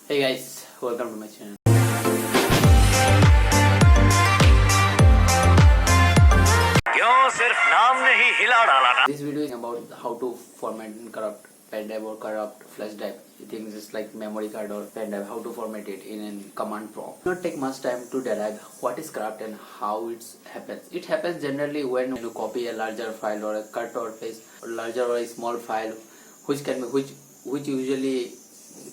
Hey guys, welcome to my channel. क्यों सिर्फ नाम ने ही हिला डाला ना। This video is about how to format and corrupt pen drive or corrupt flash drive. Things just like memory card or pen drive, how to format it in a command prompt. Not take much time to derive what is corrupt and how it happens. It happens generally when you copy a larger file or a cut or paste or larger or a small file, which usually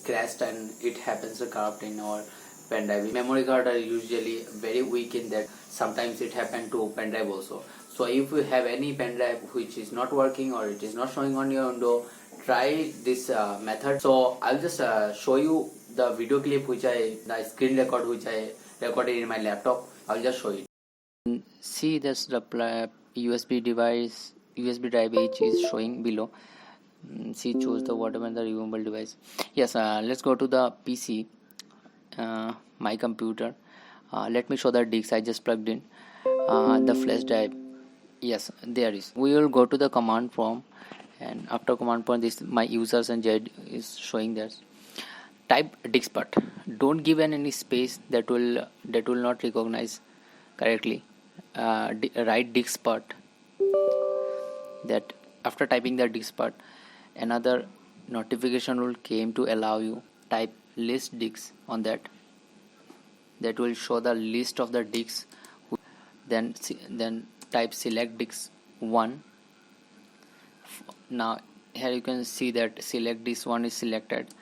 crashed and it happens to corrupt in our pen drive. Memory card are usually very weak in that. Sometimes it happen to pen drive also. So if you have any pen drive which is not working or it is not showing on your window, try this method. So I'll just show you the video clip the screen record which I recorded in my laptop. I'll just show it. See this USB drive H is showing below. See, choose the whatever the removable device. Yes, let's go to the PC, my computer. Let me show the disc I just plugged in. The flash drive. Yes, there is. We will go to the command prompt, and after command prompt, this my users and Z is showing there. Type diskpart. Don't give any space that will not recognize correctly. Write diskpart. That after typing the diskpart, another notification will came to allow you type list disks on that will show the list of the disks. Then type select disk 1. Now here you can see that select disk 1 is selected,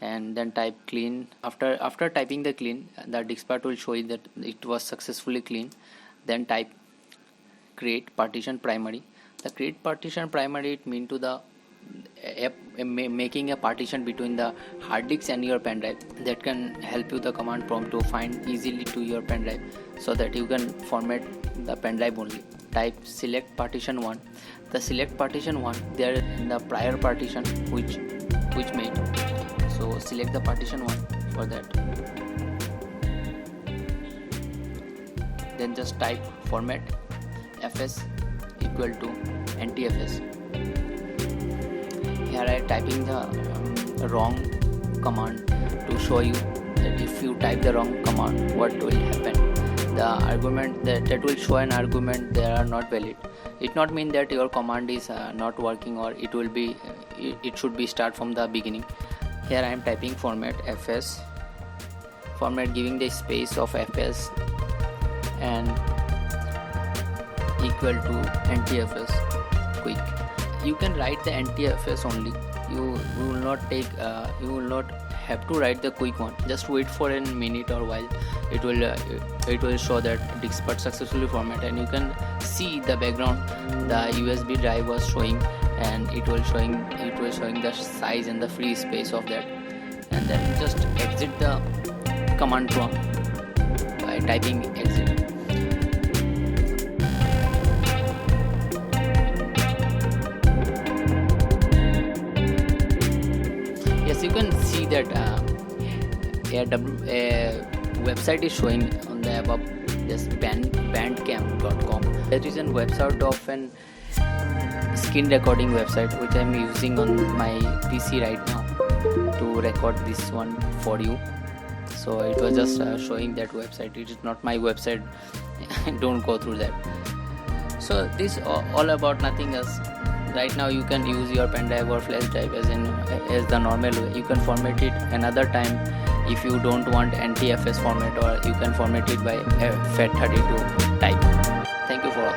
and then type clean. After typing the clean, the diskpart will show you that it was successfully clean. Then type create partition primary. The create partition primary, it mean to the making a partition between the hard disk and your pen drive. That can help you the command prompt to find easily to your pen drive, so that you can format the pen drive only. Type select partition 1. The select partition 1, there in the prior partition which made. So select the partition 1 for that. Then just type format fs equal to ntfs. Here I am typing the wrong command to show you that if you type the wrong command, what will happen. The argument that will show an argument they are not valid. It not mean that your command is not working, or it should be start from the beginning. Here I am typing format fs, format giving the space of fs and equal to ntfs quick. You can write the ntfs only. You will not take you will not have to write the quick one. Just wait for a minute or while. It will show that diskpart successfully format, and you can see the background. The USB drive was showing, and it was showing the size and the free space of that. And then just exit the command prompt by typing exit. Yes, you can see that a website is showing on the above, just bandcamp.com. That is a website of an screen recording website which I am using on my PC right now to record this one for you. So it was just showing that website. It is not my website. Don't go through that. So this all about nothing else. Right now you can use your pen drive or flash drive as the normal way. You can format it another time if you don't want NTFS format, or you can format it by FAT32 type. Thank you for all.